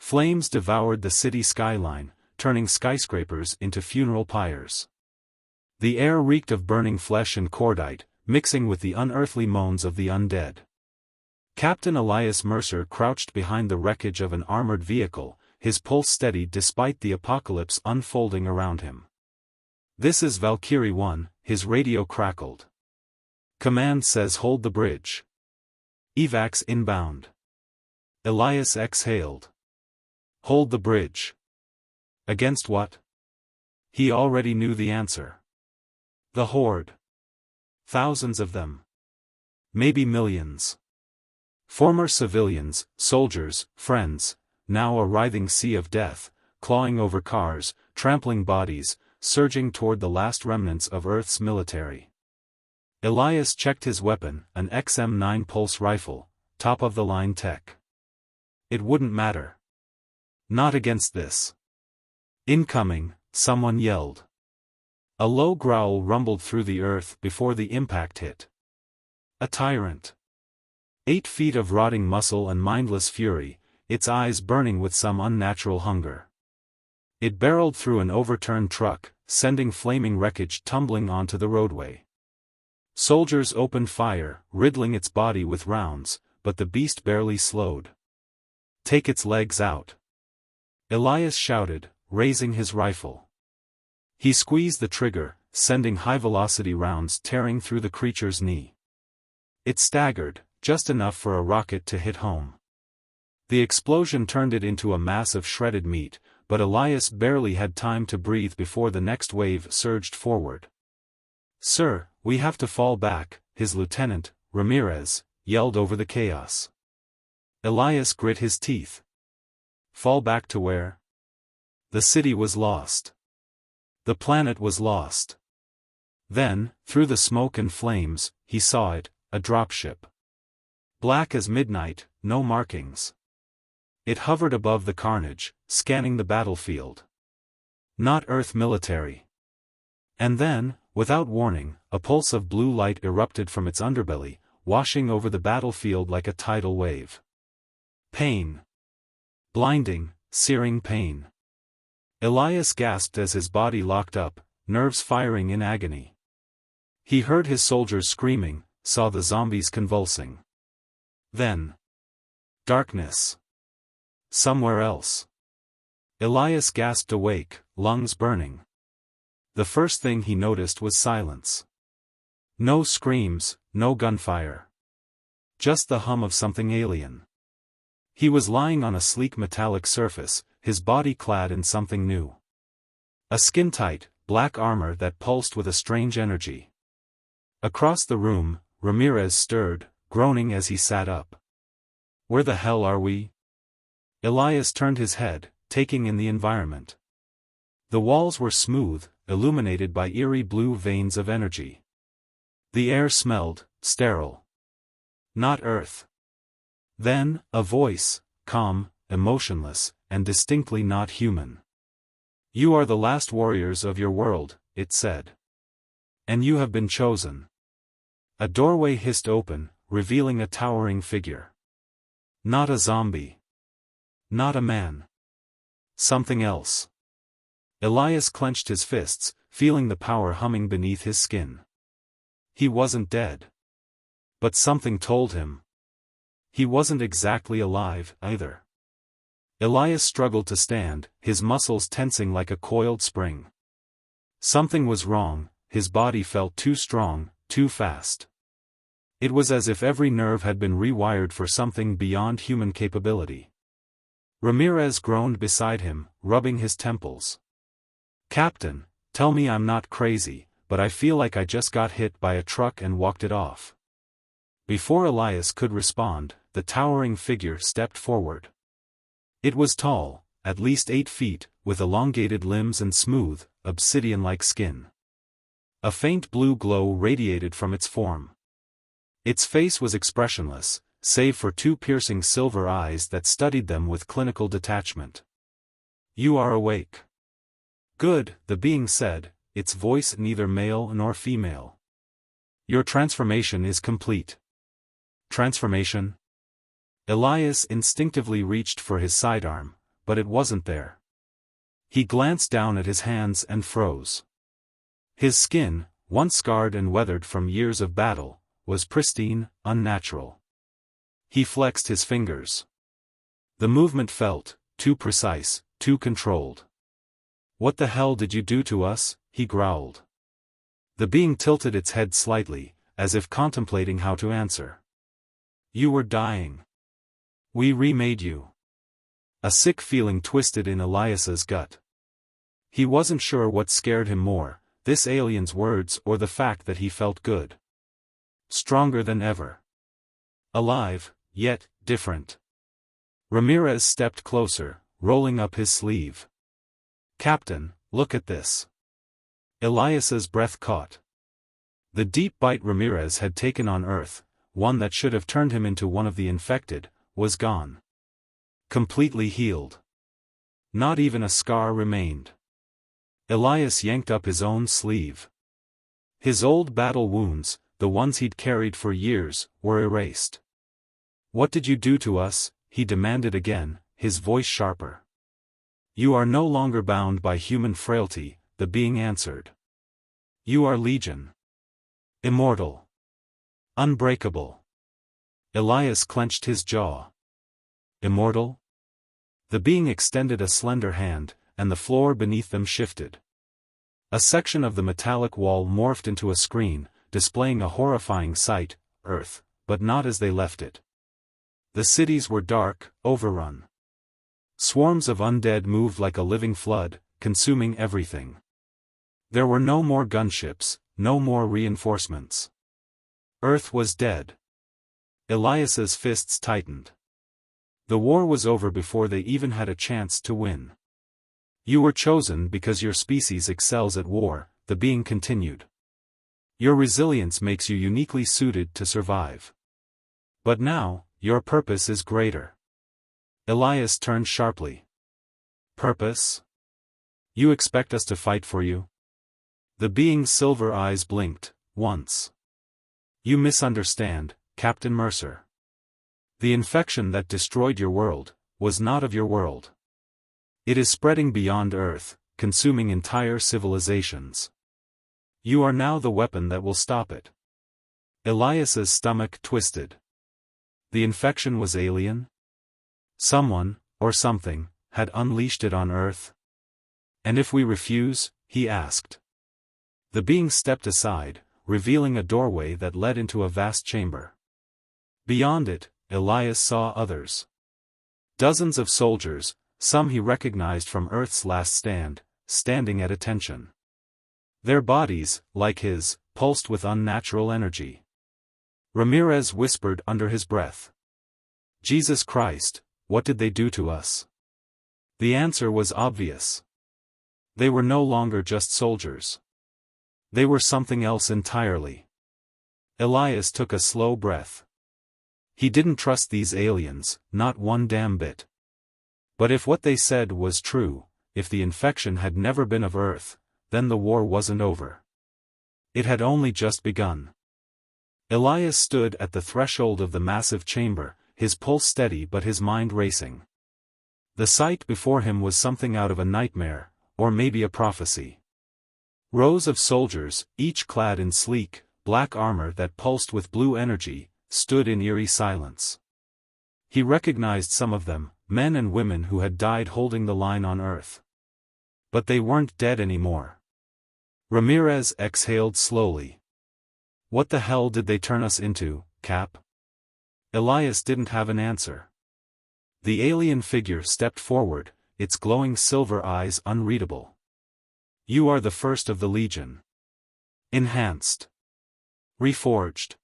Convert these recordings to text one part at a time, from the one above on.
Flames devoured the city skyline, turning skyscrapers into funeral pyres. The air reeked of burning flesh and cordite, mixing with the unearthly moans of the undead. Captain Elias Mercer crouched behind the wreckage of an armored vehicle, his pulse steady despite the apocalypse unfolding around him. "This is Valkyrie 1, his radio crackled. "Command says hold the bridge. Evacs inbound." Elias exhaled. "Hold the bridge. Against what?" He already knew the answer. The Horde. Thousands of them. Maybe millions. Former civilians, soldiers, friends, now a writhing sea of death, clawing over cars, trampling bodies, surging toward the last remnants of Earth's military. Elias checked his weapon, an XM9 pulse rifle, top-of-the-line tech. It wouldn't matter. Not against this. "Incoming," someone yelled. A low growl rumbled through the earth before the impact hit. A tyrant. 8 feet of rotting muscle and mindless fury, its eyes burning with some unnatural hunger. It barreled through an overturned truck, sending flaming wreckage tumbling onto the roadway. Soldiers opened fire, riddling its body with rounds, but the beast barely slowed. "Take its legs out," Elias shouted, raising his rifle. He squeezed the trigger, sending high-velocity rounds tearing through the creature's knee. It staggered, just enough for a rocket to hit home. The explosion turned it into a mass of shredded meat, but Elias barely had time to breathe before the next wave surged forward. "Sir, we have to fall back," his lieutenant, Ramirez, yelled over the chaos. Elias grit his teeth. Fall back to where? The city was lost. The planet was lost. Then, through the smoke and flames, he saw it, a dropship. Black as midnight, no markings. It hovered above the carnage, scanning the battlefield. Not Earth military. And then, without warning, a pulse of blue light erupted from its underbelly, washing over the battlefield like a tidal wave. Pain. Blinding, searing pain. Elias gasped as his body locked up, nerves firing in agony. He heard his soldiers screaming, saw the zombies convulsing. Then. Darkness. Somewhere else. Elias gasped awake, lungs burning. The first thing he noticed was silence. No screams, no gunfire. Just the hum of something alien. He was lying on a sleek metallic surface, his body clad in something new. A skin-tight, black armor that pulsed with a strange energy. Across the room, Ramirez stirred, groaning as he sat up. "Where the hell are we?" Elias turned his head, taking in the environment. The walls were smooth, illuminated by eerie blue veins of energy. The air smelled sterile. Not Earth. Then, a voice, calm, emotionless, and distinctly not human. "You are the last warriors of your world," it said. "And you have been chosen." A doorway hissed open, revealing a towering figure. Not a zombie. Not a man. Something else. Elias clenched his fists, feeling the power humming beneath his skin. He wasn't dead. But something told him. He wasn't exactly alive, either. Elias struggled to stand, his muscles tensing like a coiled spring. Something was wrong, his body felt too strong, too fast. It was as if every nerve had been rewired for something beyond human capability. Ramirez groaned beside him, rubbing his temples. "Captain, tell me I'm not crazy, but I feel like I just got hit by a truck and walked it off." Before Elias could respond, the towering figure stepped forward. It was tall, at least 8 feet, with elongated limbs and smooth, obsidian-like skin. A faint blue glow radiated from its form. Its face was expressionless, save for 2 piercing silver eyes that studied them with clinical detachment. "You are awake." "Good," the being said, its voice neither male nor female. "Your transformation is complete." "Transformation?" Elias instinctively reached for his sidearm, but it wasn't there. He glanced down at his hands and froze. His skin, once scarred and weathered from years of battle, was pristine, unnatural. He flexed his fingers. The movement felt too precise, too controlled. "What the hell did you do to us?" he growled. The being tilted its head slightly, as if contemplating how to answer. "You were dying. We remade you." A sick feeling twisted in Elias's gut. He wasn't sure what scared him more, this alien's words or the fact that he felt good. Stronger than ever. Alive, yet different. Ramirez stepped closer, rolling up his sleeve. "Captain, look at this." Elias's breath caught. The deep bite Ramirez had taken on Earth, one that should have turned him into one of the infected, was gone. Completely healed. Not even a scar remained. Elias yanked up his own sleeve. His old battle wounds, the ones he'd carried for years, were erased. "What did you do to us?" he demanded again, his voice sharper. "You are no longer bound by human frailty," the being answered. "You are Legion. Immortal. Unbreakable." Elias clenched his jaw. "Immortal?" The being extended a slender hand, and the floor beneath them shifted. A section of the metallic wall morphed into a screen, displaying a horrifying sight, Earth, but not as they left it. The cities were dark, overrun. Swarms of undead moved like a living flood, consuming everything. There were no more gunships, no more reinforcements. Earth was dead. Elias's fists tightened. The war was over before they even had a chance to win. "You were chosen because your species excels at war," the being continued. "Your resilience makes you uniquely suited to survive. But now, your purpose is greater." Elias turned sharply. "Purpose? You expect us to fight for you?" The being's silver eyes blinked, once. "You misunderstand, Captain Mercer. The infection that destroyed your world was not of your world. It is spreading beyond Earth, consuming entire civilizations. You are now the weapon that will stop it." Elias's stomach twisted. The infection was alien? Someone, or something, had unleashed it on Earth? "And if we refuse?" he asked. The being stepped aside, revealing a doorway that led into a vast chamber. Beyond it, Elias saw others. Dozens of soldiers, some he recognized from Earth's last stand, standing at attention. Their bodies, like his, pulsed with unnatural energy. Ramirez whispered under his breath. "Jesus Christ, what did they do to us?" The answer was obvious. They were no longer just soldiers. They were something else entirely. Elias took a slow breath. He didn't trust these aliens, not one damn bit. But if what they said was true, if the infection had never been of Earth, then the war wasn't over. It had only just begun. Elias stood at the threshold of the massive chamber, his pulse steady but his mind racing. The sight before him was something out of a nightmare, or maybe a prophecy. Rows of soldiers, each clad in sleek, black armor that pulsed with blue energy, stood in eerie silence. He recognized some of them, men and women who had died holding the line on Earth. But they weren't dead anymore. Ramirez exhaled slowly. "What the hell did they turn us into, Cap?" Elias didn't have an answer. The alien figure stepped forward, its glowing silver eyes unreadable. "You are the first of the Legion. Enhanced. Reforged.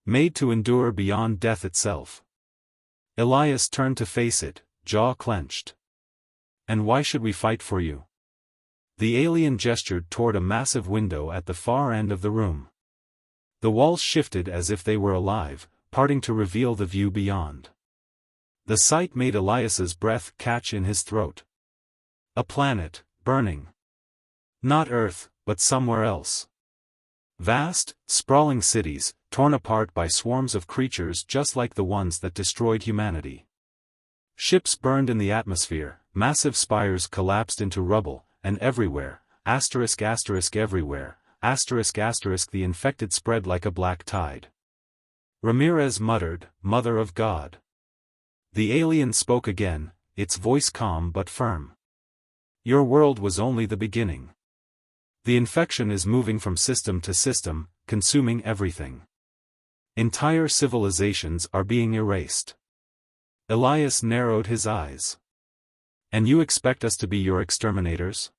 Made to endure beyond death itself." Elias turned to face it, jaw clenched. "And why should we fight for you?" The alien gestured toward a massive window at the far end of the room. The walls shifted as if they were alive, parting to reveal the view beyond. The sight made Elias's breath catch in his throat. A planet, burning. Not Earth, but somewhere else. Vast, sprawling cities, torn apart by swarms of creatures just like the ones that destroyed humanity. Ships burned in the atmosphere, massive spires collapsed into rubble, and everywhere, everywhere, the infected spread like a black tide. Ramirez muttered, "Mother of God." The alien spoke again, its voice calm but firm. "Your world was only the beginning. The infection is moving from system to system, consuming everything. Entire civilizations are being erased." Elias narrowed his eyes. "And you expect us to be your exterminators?"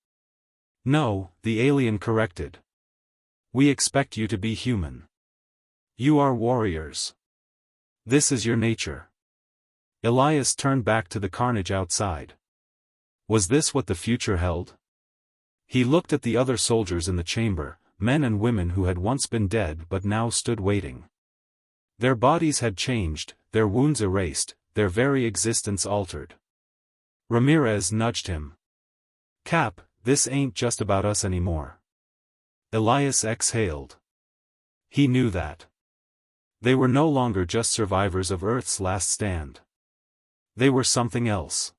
"No," the alien corrected. "We expect you to be human. You are warriors. This is your nature." Elias turned back to the carnage outside. Was this what the future held? He looked at the other soldiers in the chamber, men and women who had once been dead but now stood waiting. Their bodies had changed, their wounds erased, their very existence altered. Ramirez nudged him. "Cap, this ain't just about us anymore." Elias exhaled. He knew that. They were no longer just survivors of Earth's last stand. They were something else.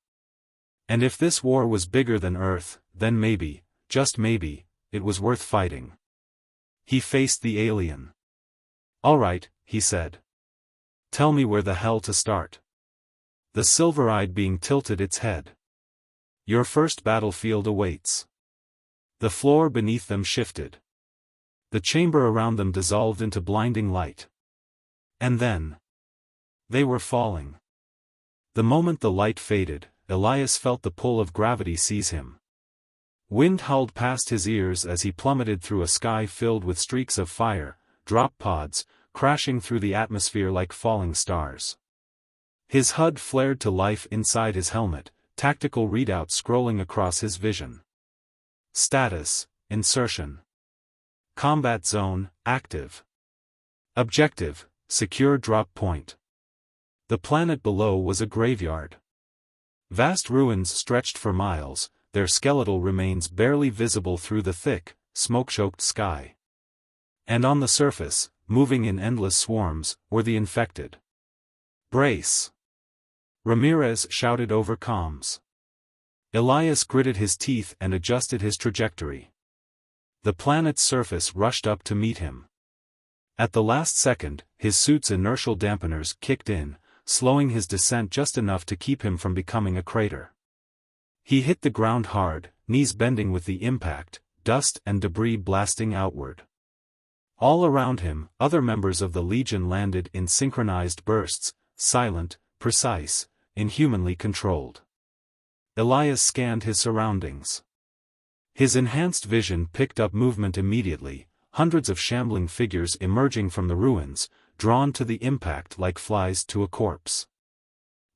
And if this war was bigger than Earth, then maybe, just maybe, it was worth fighting. He faced the alien. "All right," he said. "Tell me where the hell to start." The silver-eyed being tilted its head. "Your first battlefield awaits." The floor beneath them shifted. The chamber around them dissolved into blinding light. And then, they were falling. The moment the light faded, Elias felt the pull of gravity seize him. Wind howled past his ears as he plummeted through a sky filled with streaks of fire, drop pods, crashing through the atmosphere like falling stars. His HUD flared to life inside his helmet, tactical readout scrolling across his vision. Status, insertion. Combat zone, active. Objective, secure drop point. The planet below was a graveyard. Vast ruins stretched for miles, their skeletal remains barely visible through the thick, smoke-choked sky. And on the surface, moving in endless swarms, were the infected. "Brace!" Ramirez shouted over comms. Elias gritted his teeth and adjusted his trajectory. The planet's surface rushed up to meet him. At the last second, his suit's inertial dampeners kicked in, slowing his descent just enough to keep him from becoming a crater. He hit the ground hard, knees bending with the impact, dust and debris blasting outward. All around him, other members of the Legion landed in synchronized bursts, silent, precise, inhumanly controlled. Elias scanned his surroundings. His enhanced vision picked up movement immediately, hundreds of shambling figures emerging from the ruins, drawn to the impact like flies to a corpse.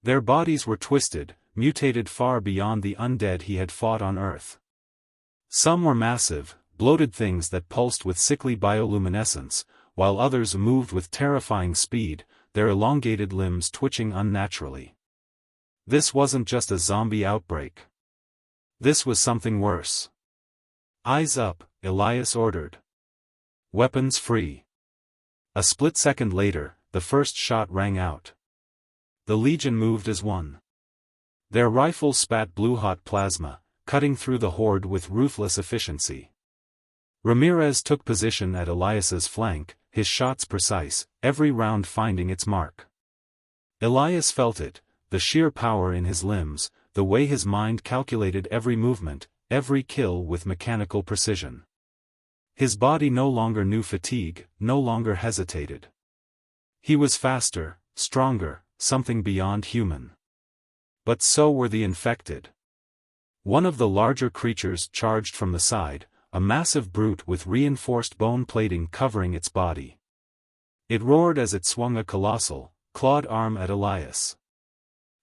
Their bodies were twisted, mutated far beyond the undead he had fought on Earth. Some were massive, bloated things that pulsed with sickly bioluminescence, while others moved with terrifying speed, their elongated limbs twitching unnaturally. This wasn't just a zombie outbreak. This was something worse. "Eyes up," Elias ordered. "Weapons free." A split second later, the first shot rang out. The Legion moved as one. Their rifles spat blue-hot plasma, cutting through the horde with ruthless efficiency. Ramirez took position at Elias's flank, his shots precise, every round finding its mark. Elias felt it, the sheer power in his limbs, the way his mind calculated every movement, every kill with mechanical precision. His body no longer knew fatigue, no longer hesitated. He was faster, stronger, something beyond human. But so were the infected. One of the larger creatures charged from the side, a massive brute with reinforced bone plating covering its body. It roared as it swung a colossal, clawed arm at Elias.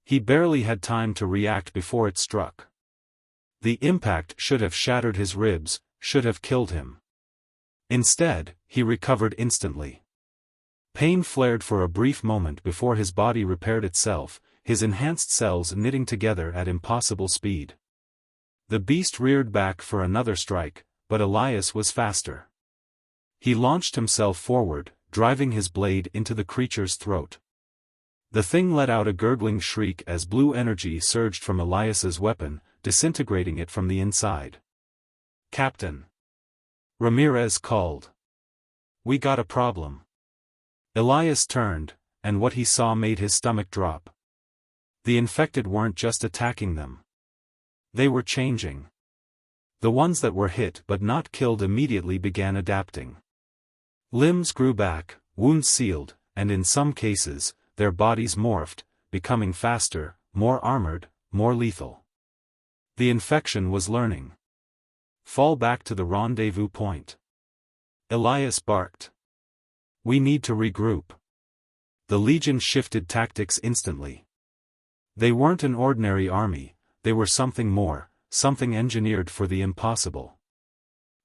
He barely had time to react before it struck. The impact should have shattered his ribs, should have killed him. Instead, he recovered instantly. Pain flared for a brief moment before his body repaired itself, his enhanced cells knitting together at impossible speed. The beast reared back for another strike, but Elias was faster. He launched himself forward, driving his blade into the creature's throat. The thing let out a gurgling shriek as blue energy surged from Elias's weapon, disintegrating it from the inside. "Captain!" Ramirez called. "We got a problem." Elias turned, and what he saw made his stomach drop. The infected weren't just attacking them. They were changing. The ones that were hit but not killed immediately began adapting. Limbs grew back, wounds sealed, and in some cases, their bodies morphed, becoming faster, more armored, more lethal. The infection was learning. "Fall back to the rendezvous point." Elias barked. "We need to regroup." The Legion shifted tactics instantly. They weren't an ordinary army, they were something more, something engineered for the impossible.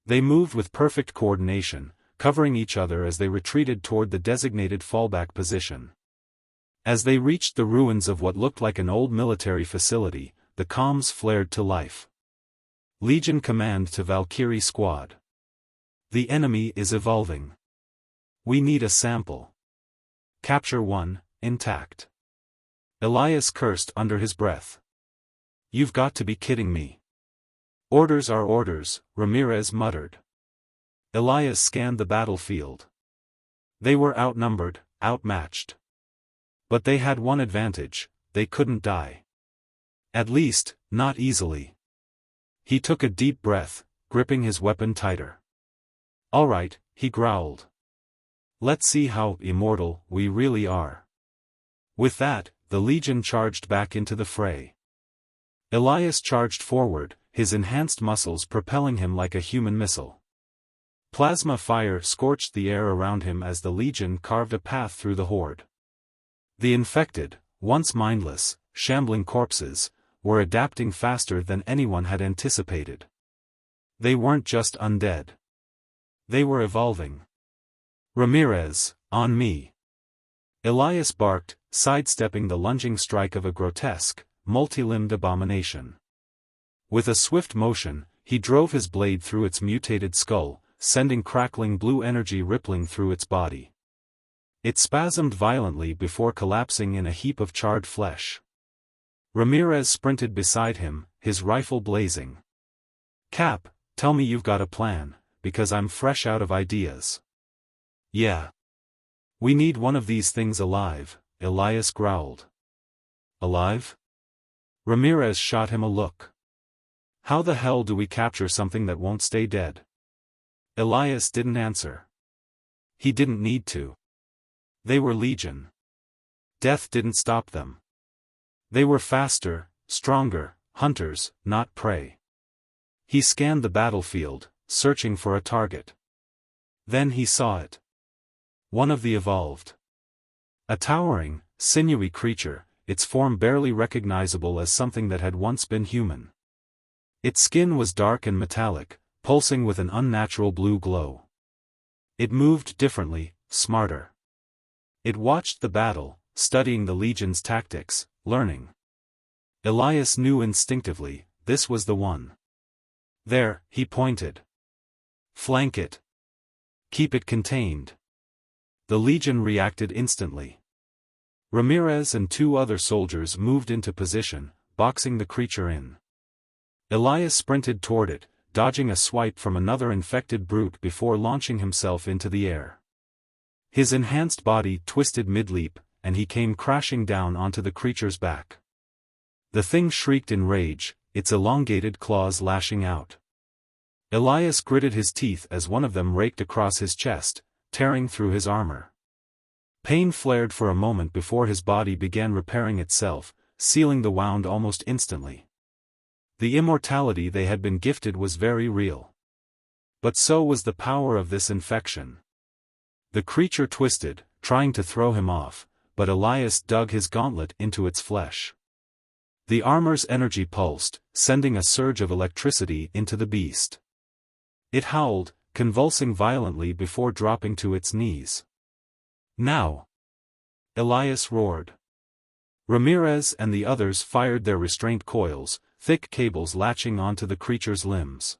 They moved with perfect coordination, covering each other as they retreated toward the designated fallback position. As they reached the ruins of what looked like an old military facility, the comms flared to life. "Legion Command to Valkyrie Squad. The enemy is evolving. We need a sample. Capture one, intact." Elias cursed under his breath. "You've got to be kidding me." "Orders are orders," Ramirez muttered. Elias scanned the battlefield. They were outnumbered, outmatched. But they had one advantage: they couldn't die. At least, not easily. He took a deep breath, gripping his weapon tighter. "All right," he growled. "Let's see how immortal we really are." With that, the Legion charged back into the fray. Elias charged forward, his enhanced muscles propelling him like a human missile. Plasma fire scorched the air around him as the Legion carved a path through the horde. The infected, once mindless, shambling corpses, were adapting faster than anyone had anticipated. They weren't just undead. They were evolving. "Ramirez, on me!" Elias barked, sidestepping the lunging strike of a grotesque, multi-limbed abomination. With a swift motion, he drove his blade through its mutated skull, sending crackling blue energy rippling through its body. It spasmed violently before collapsing in a heap of charred flesh. Ramirez sprinted beside him, his rifle blazing. "Cap, tell me you've got a plan, because I'm fresh out of ideas." "Yeah. We need one of these things alive," Elias growled. "Alive?" Ramirez shot him a look. "How the hell do we capture something that won't stay dead?" Elias didn't answer. He didn't need to. They were Legion. Death didn't stop them. They were faster, stronger, hunters, not prey. He scanned the battlefield, searching for a target. Then he saw it. One of the evolved. A towering, sinewy creature, its form barely recognizable as something that had once been human. Its skin was dark and metallic, pulsing with an unnatural blue glow. It moved differently, smarter. It watched the battle, studying the Legion's tactics, learning. Elias knew instinctively, this was the one. "There," he pointed. "Flank it. Keep it contained." The Legion reacted instantly. Ramirez and two other soldiers moved into position, boxing the creature in. Elias sprinted toward it, dodging a swipe from another infected brute before launching himself into the air. His enhanced body twisted mid-leap, and he came crashing down onto the creature's back. The thing shrieked in rage, its elongated claws lashing out. Elias gritted his teeth as one of them raked across his chest, tearing through his armor. Pain flared for a moment before his body began repairing itself, sealing the wound almost instantly. The immortality they had been gifted was very real. But so was the power of this infection. The creature twisted, trying to throw him off, but Elias dug his gauntlet into its flesh. The armor's energy pulsed, sending a surge of electricity into the beast. It howled, convulsing violently before dropping to its knees. "Now!" Elias roared. Ramirez and the others fired their restraint coils, thick cables latching onto the creature's limbs.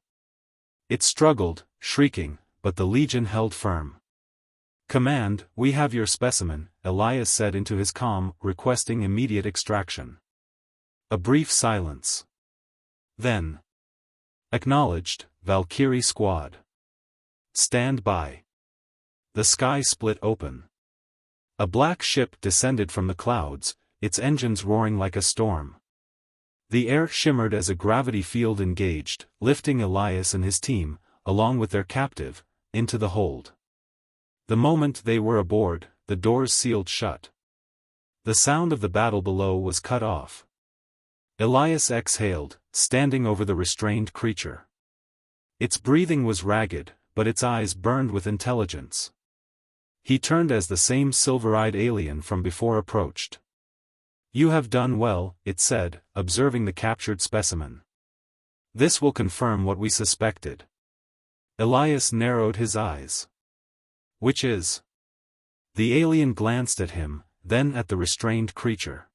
It struggled, shrieking, but the Legion held firm. Command, we have your specimen, Elias said into his comm, requesting immediate extraction. A brief silence. Then. Acknowledged, Valkyrie squad. Stand by. The sky split open. A black ship descended from the clouds, its engines roaring like a storm. The air shimmered as a gravity field engaged, lifting Elias and his team, along with their captive, into the hold. The moment they were aboard, the doors sealed shut. The sound of the battle below was cut off. Elias exhaled, standing over the restrained creature. Its breathing was ragged, but its eyes burned with intelligence. He turned as the same silver-eyed alien from before approached. You have done well, it said, observing the captured specimen. This will confirm what we suspected. Elias narrowed his eyes. Which is? The alien glanced at him, then at the restrained creature.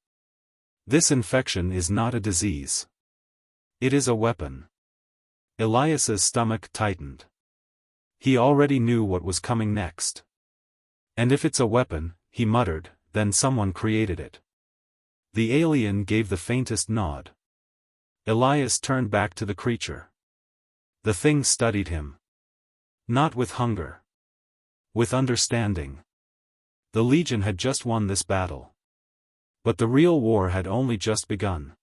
This infection is not a disease. It is a weapon. Elias's stomach tightened. He already knew what was coming next. And if it's a weapon, he muttered, then someone created it. The alien gave the faintest nod. Elias turned back to the creature. The thing studied him. Not with hunger. With understanding. The Legion had just won this battle. But the real war had only just begun.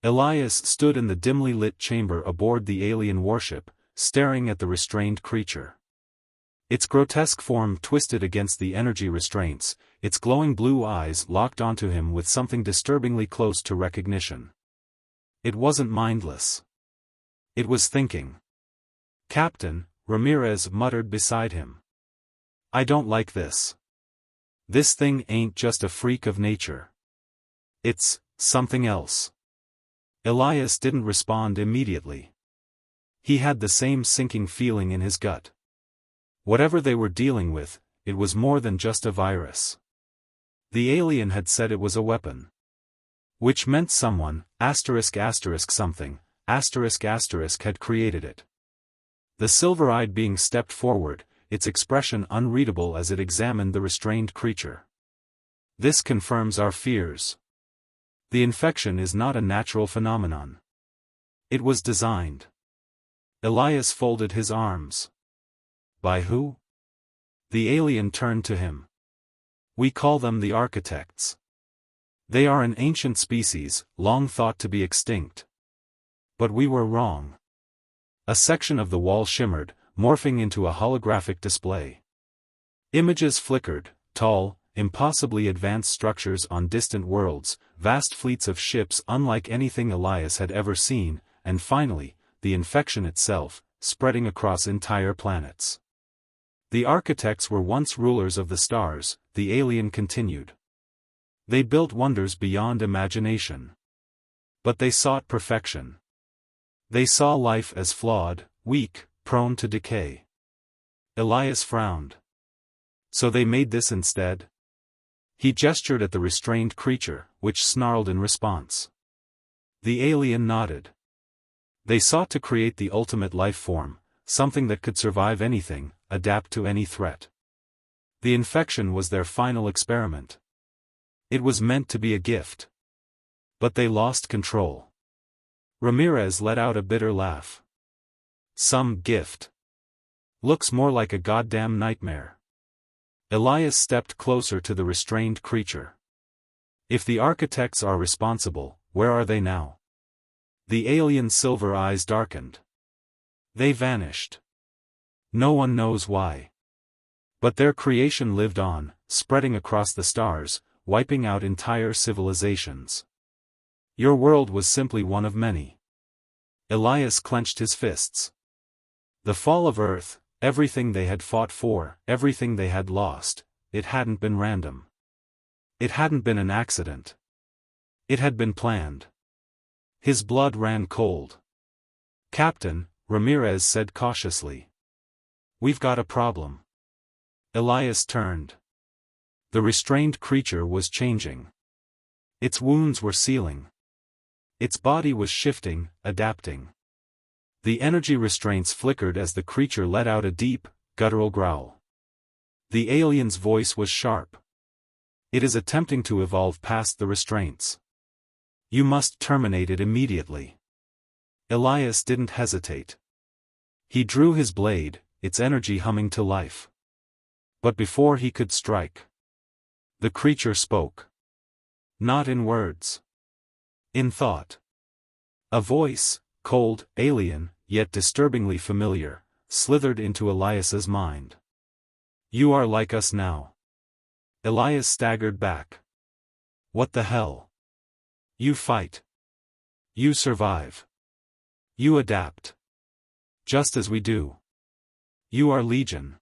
Elias stood in the dimly lit chamber aboard the alien warship, staring at the restrained creature. Its grotesque form twisted against the energy restraints, its glowing blue eyes locked onto him with something disturbingly close to recognition. It wasn't mindless. It was thinking. Captain, Ramirez muttered beside him. I don't like this. This thing ain't just a freak of nature. It's something else. Elias didn't respond immediately. He had the same sinking feeling in his gut. Whatever they were dealing with, it was more than just a virus. The alien had said it was a weapon. Which meant someone, something, had created it. The silver-eyed being stepped forward, its expression unreadable as it examined the restrained creature. This confirms our fears. The infection is not a natural phenomenon. It was designed. Elias folded his arms. By who? The alien turned to him. We call them the architects. They are an ancient species, long thought to be extinct. But we were wrong. A section of the wall shimmered, morphing into a holographic display. Images flickered, tall, impossibly advanced structures on distant worlds, vast fleets of ships unlike anything Elias had ever seen, and finally, the infection itself, spreading across entire planets. The architects were once rulers of the stars, the alien continued. They built wonders beyond imagination. But they sought perfection. They saw life as flawed, weak, prone to decay. Elias frowned. So they made this instead? He gestured at the restrained creature, which snarled in response. The alien nodded. They sought to create the ultimate life form, something that could survive anything, adapt to any threat. The infection was their final experiment. It was meant to be a gift. But they lost control. Ramirez let out a bitter laugh. Some gift. Looks more like a goddamn nightmare. Elias stepped closer to the restrained creature. If the architects are responsible, where are they now? The alien's silver eyes darkened. They vanished. No one knows why. But their creation lived on, spreading across the stars, wiping out entire civilizations. Your world was simply one of many. Elias clenched his fists. The fall of Earth, everything they had fought for, everything they had lost, it hadn't been random. It hadn't been an accident. It had been planned. His blood ran cold. Captain, Ramirez said cautiously. We've got a problem. Elias turned. The restrained creature was changing. Its wounds were sealing. Its body was shifting, adapting. The energy restraints flickered as the creature let out a deep, guttural growl. The alien's voice was sharp. It is attempting to evolve past the restraints. You must terminate it immediately. Elias didn't hesitate. He drew his blade, its energy humming to life. But before he could strike, the creature spoke. Not in words. In thought. A voice, cold, alien, yet disturbingly familiar, slithered into Elias's mind. You are like us now. Elias staggered back. What the hell? You fight. You survive. You adapt. Just as we do. You are Legion.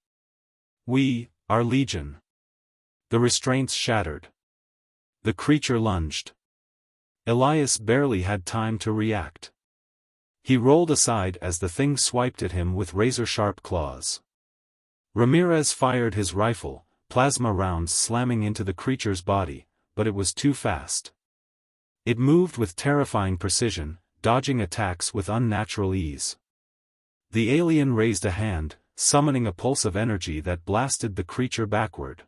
We are Legion. The restraints shattered. The creature lunged. Elias barely had time to react. He rolled aside as the thing swiped at him with razor-sharp claws. Ramirez fired his rifle, plasma rounds slamming into the creature's body, but it was too fast. It moved with terrifying precision, dodging attacks with unnatural ease. The alien raised a hand, summoning a pulse of energy that blasted the creature backward.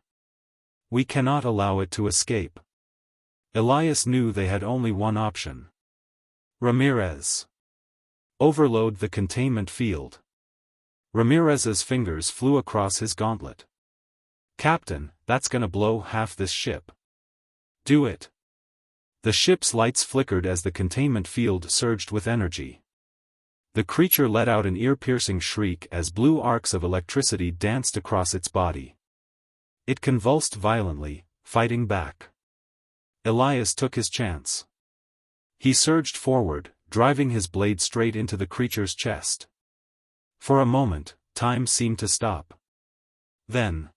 We cannot allow it to escape. Elias knew they had only one option. Ramirez. Overload the containment field. Ramirez's fingers flew across his gauntlet. Captain, that's gonna blow half this ship. Do it. The ship's lights flickered as the containment field surged with energy. The creature let out an ear-piercing shriek as blue arcs of electricity danced across its body. It convulsed violently, fighting back. Elias took his chance. He surged forward, driving his blade straight into the creature's chest. For a moment, time seemed to stop. Then,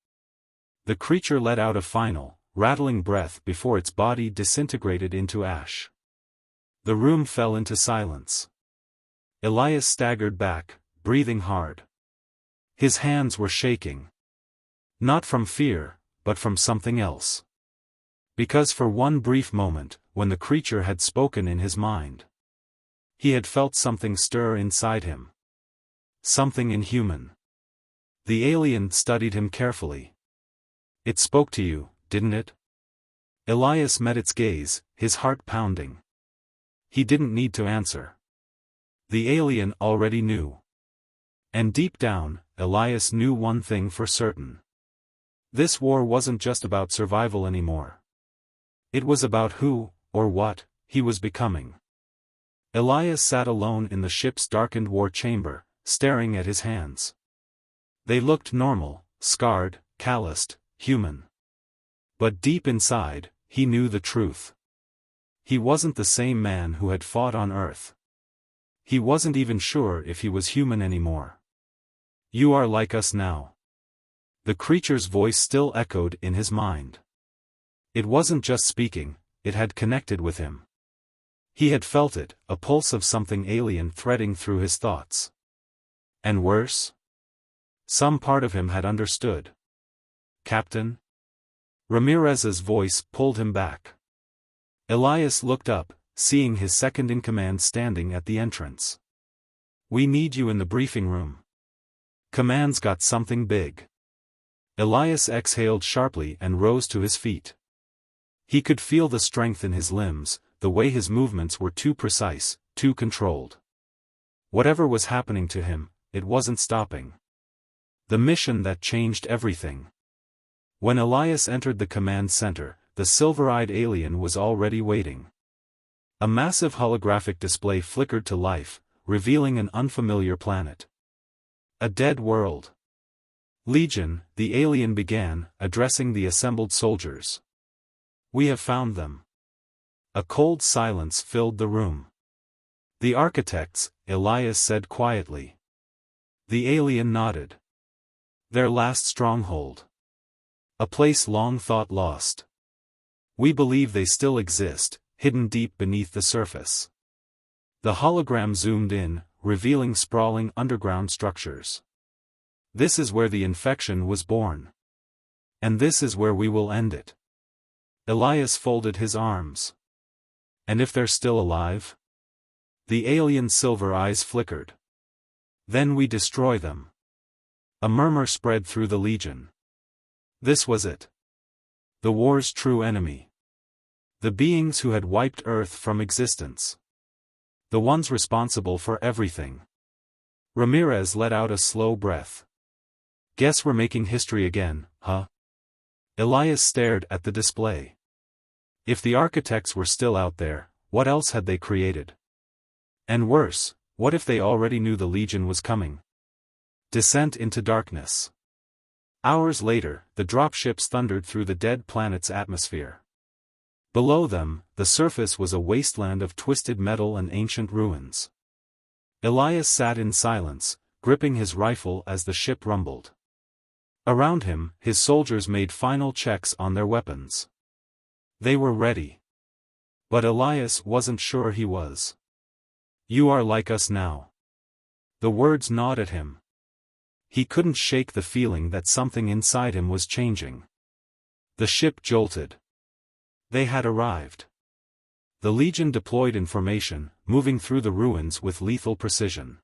the creature let out a final, rattling breath before its body disintegrated into ash. The room fell into silence. Elias staggered back, breathing hard. His hands were shaking. Not from fear, but from something else. Because for one brief moment, when the creature had spoken in his mind, he had felt something stir inside him. Something inhuman. The alien studied him carefully. It spoke to you, didn't it? Elias met its gaze, his heart pounding. He didn't need to answer. The alien already knew. And deep down, Elias knew one thing for certain. This war wasn't just about survival anymore. It was about who, or what, he was becoming. Elias sat alone in the ship's darkened war chamber, staring at his hands. They looked normal, scarred, calloused, human. But deep inside, he knew the truth. He wasn't the same man who had fought on Earth. He wasn't even sure if he was human anymore. You are like us now. The creature's voice still echoed in his mind. It wasn't just speaking, it had connected with him. He had felt it, a pulse of something alien threading through his thoughts. And worse? Some part of him had understood. Captain? Ramirez's voice pulled him back. Elias looked up, seeing his second-in-command standing at the entrance. We need you in the briefing room. Command's got something big. Elias exhaled sharply and rose to his feet. He could feel the strength in his limbs, the way his movements were too precise, too controlled. Whatever was happening to him, it wasn't stopping. The mission that changed everything. When Elias entered the command center, the silver-eyed alien was already waiting. A massive holographic display flickered to life, revealing an unfamiliar planet. A dead world. Legion, the alien began, addressing the assembled soldiers. We have found them. A cold silence filled the room. The architects, Elias said quietly. The alien nodded. Their last stronghold. A place long thought lost. We believe they still exist, hidden deep beneath the surface. The hologram zoomed in, revealing sprawling underground structures. This is where the infection was born. And this is where we will end it. Elias folded his arms. And if they're still alive? The alien's silver eyes flickered. Then we destroy them. A murmur spread through the Legion. This was it. The war's true enemy. The beings who had wiped Earth from existence. The ones responsible for everything. Ramirez let out a slow breath. Guess we're making history again, huh? Elias stared at the display. If the architects were still out there, what else had they created? And worse, what if they already knew the Legion was coming? Descent into darkness. Hours later, the dropships thundered through the dead planet's atmosphere. Below them, the surface was a wasteland of twisted metal and ancient ruins. Elias sat in silence, gripping his rifle as the ship rumbled. Around him, his soldiers made final checks on their weapons. They were ready. But Elias wasn't sure he was. You are like us now. The words gnawed at him. He couldn't shake the feeling that something inside him was changing. The ship jolted. They had arrived. The Legion deployed in formation, moving through the ruins with lethal precision.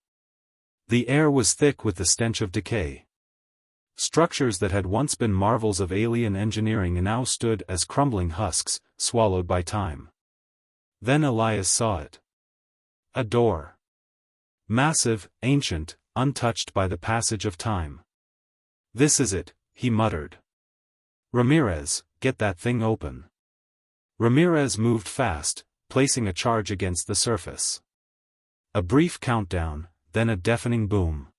The air was thick with the stench of decay. Structures that had once been marvels of alien engineering now stood as crumbling husks, swallowed by time. Then Elias saw it. A door. Massive, ancient, untouched by the passage of time. This is it, he muttered. Ramirez, get that thing open. Ramirez moved fast, placing a charge against the surface. A brief countdown, then a deafening boom.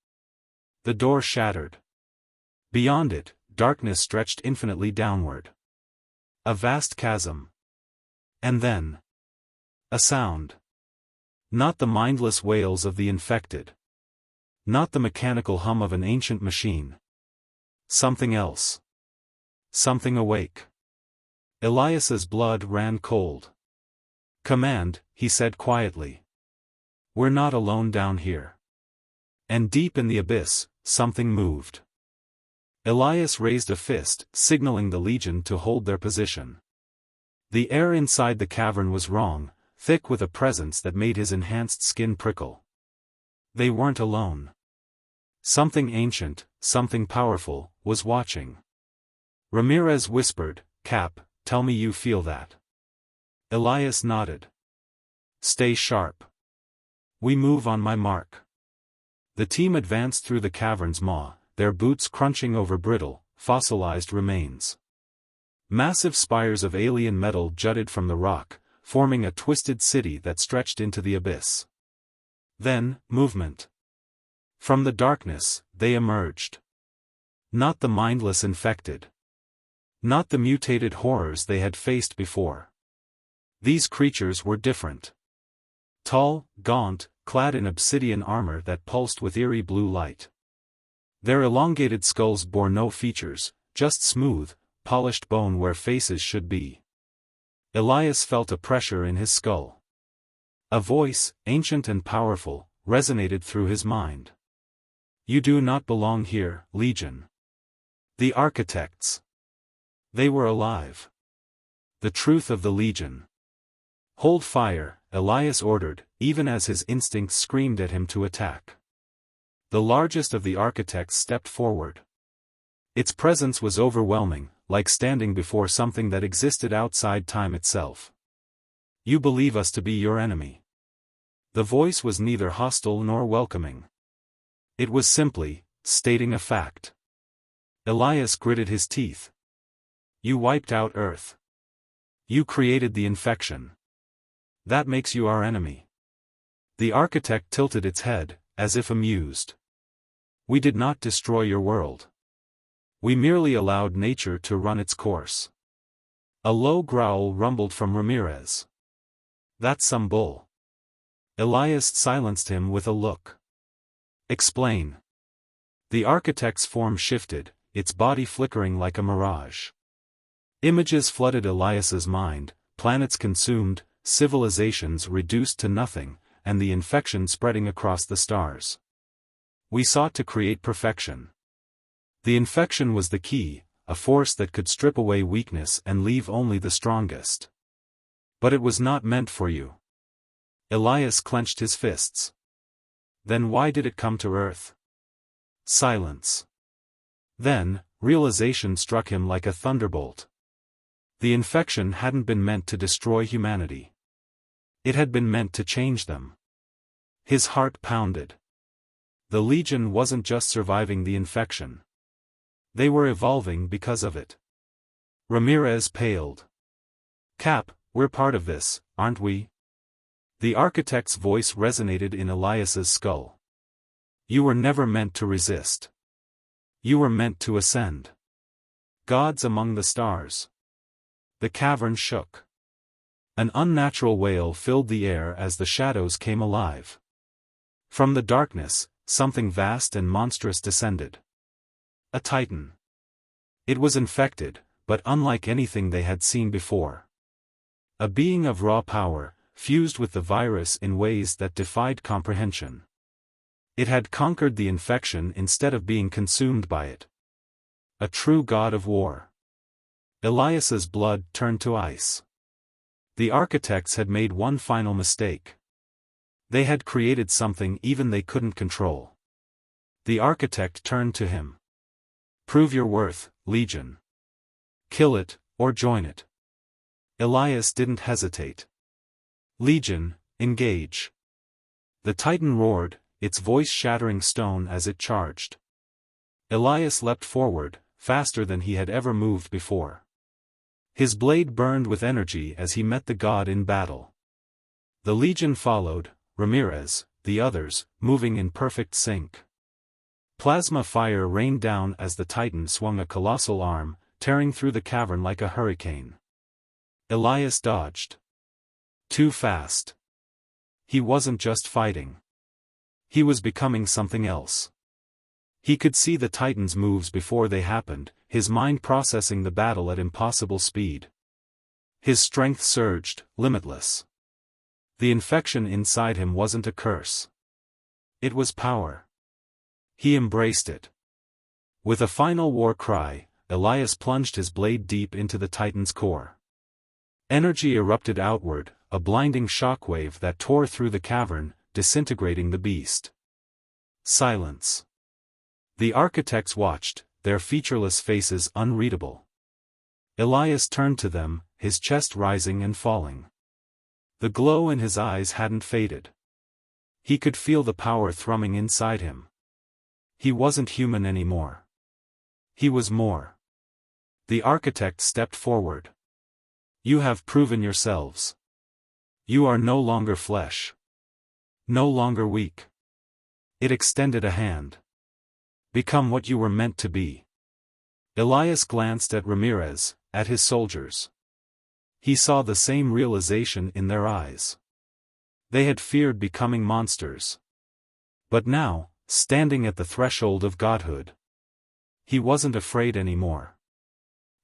The door shattered. Beyond it, darkness stretched infinitely downward. A vast chasm. And then, a sound. Not the mindless wails of the infected. Not the mechanical hum of an ancient machine. Something else. Something awake. Elias's blood ran cold. Command, he said quietly. We're not alone down here. And deep in the abyss, something moved. Elias raised a fist, signaling the Legion to hold their position. The air inside the cavern was wrong, thick with a presence that made his enhanced skin prickle. They weren't alone. Something ancient, something powerful, was watching. Ramirez whispered, Cap, tell me you feel that. Elias nodded. Stay sharp. We move on my mark. The team advanced through the cavern's maw, their boots crunching over brittle, fossilized remains. Massive spires of alien metal jutted from the rock, forming a twisted city that stretched into the abyss. Then, movement. From the darkness, they emerged. Not the mindless infected. Not the mutated horrors they had faced before. These creatures were different. Tall, gaunt, clad in obsidian armor that pulsed with eerie blue light. Their elongated skulls bore no features, just smooth, polished bone where faces should be. Elias felt a pressure in his skull. A voice, ancient and powerful, resonated through his mind. You do not belong here, Legion. The architects. They were alive. The truth of the Legion. Hold fire, Elias ordered, even as his instincts screamed at him to attack. The largest of the architects stepped forward. Its presence was overwhelming, like standing before something that existed outside time itself. You believe us to be your enemy. The voice was neither hostile nor welcoming. It was simply, stating a fact. Elias gritted his teeth. You wiped out Earth. You created the infection. That makes you our enemy. The architect tilted its head, as if amused. We did not destroy your world. We merely allowed nature to run its course. A low growl rumbled from Ramirez. That's some bull. Elias silenced him with a look. Explain. The architect's form shifted, its body flickering like a mirage. Images flooded Elias's mind, planets consumed, civilizations reduced to nothing, and the infection spreading across the stars. We sought to create perfection. The infection was the key, a force that could strip away weakness and leave only the strongest. But it was not meant for you. Elias clenched his fists. Then why did it come to Earth? Silence. Then, realization struck him like a thunderbolt. The infection hadn't been meant to destroy humanity. It had been meant to change them. His heart pounded. The Legion wasn't just surviving the infection. They were evolving because of it. Ramirez paled. Cap, we're part of this, aren't we? The architect's voice resonated in Elias's skull. You were never meant to resist. You were meant to ascend. Gods among the stars. The cavern shook. An unnatural wail filled the air as the shadows came alive. From the darkness, something vast and monstrous descended. A titan. It was infected, but unlike anything they had seen before. A being of raw power, fused with the virus in ways that defied comprehension. It had conquered the infection instead of being consumed by it. A true god of war. Elias's blood turned to ice. The architects had made one final mistake. They had created something even they couldn't control. The architect turned to him. Prove your worth, Legion. Kill it, or join it. Elias didn't hesitate. Legion, engage. The Titan roared, its voice shattering stone as it charged. Elias leapt forward, faster than he had ever moved before. His blade burned with energy as he met the god in battle. The Legion followed, Ramirez, the others, moving in perfect sync. Plasma fire rained down as the Titan swung a colossal arm, tearing through the cavern like a hurricane. Elias dodged. Too fast. He wasn't just fighting. He was becoming something else. He could see the Titan's moves before they happened, his mind processing the battle at impossible speed. His strength surged, limitless. The infection inside him wasn't a curse. It was power. He embraced it. With a final war cry, Elias plunged his blade deep into the Titan's core. Energy erupted outward, a blinding shockwave that tore through the cavern, disintegrating the beast. Silence. The architects watched, their featureless faces unreadable. Elias turned to them, his chest rising and falling. The glow in his eyes hadn't faded. He could feel the power thrumming inside him. He wasn't human anymore. He was more. The architect stepped forward. You have proven yourselves. You are no longer flesh. No longer weak. It extended a hand. Become what you were meant to be. Elias glanced at Ramirez, at his soldiers. He saw the same realization in their eyes. They had feared becoming monsters. But now, standing at the threshold of godhood, he wasn't afraid anymore.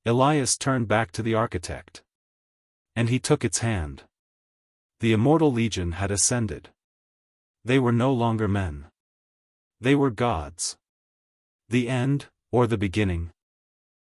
Elias turned back to the architect. And he took its hand. The Immortal Legion had ascended. They were no longer men. They were gods. The end, or the beginning?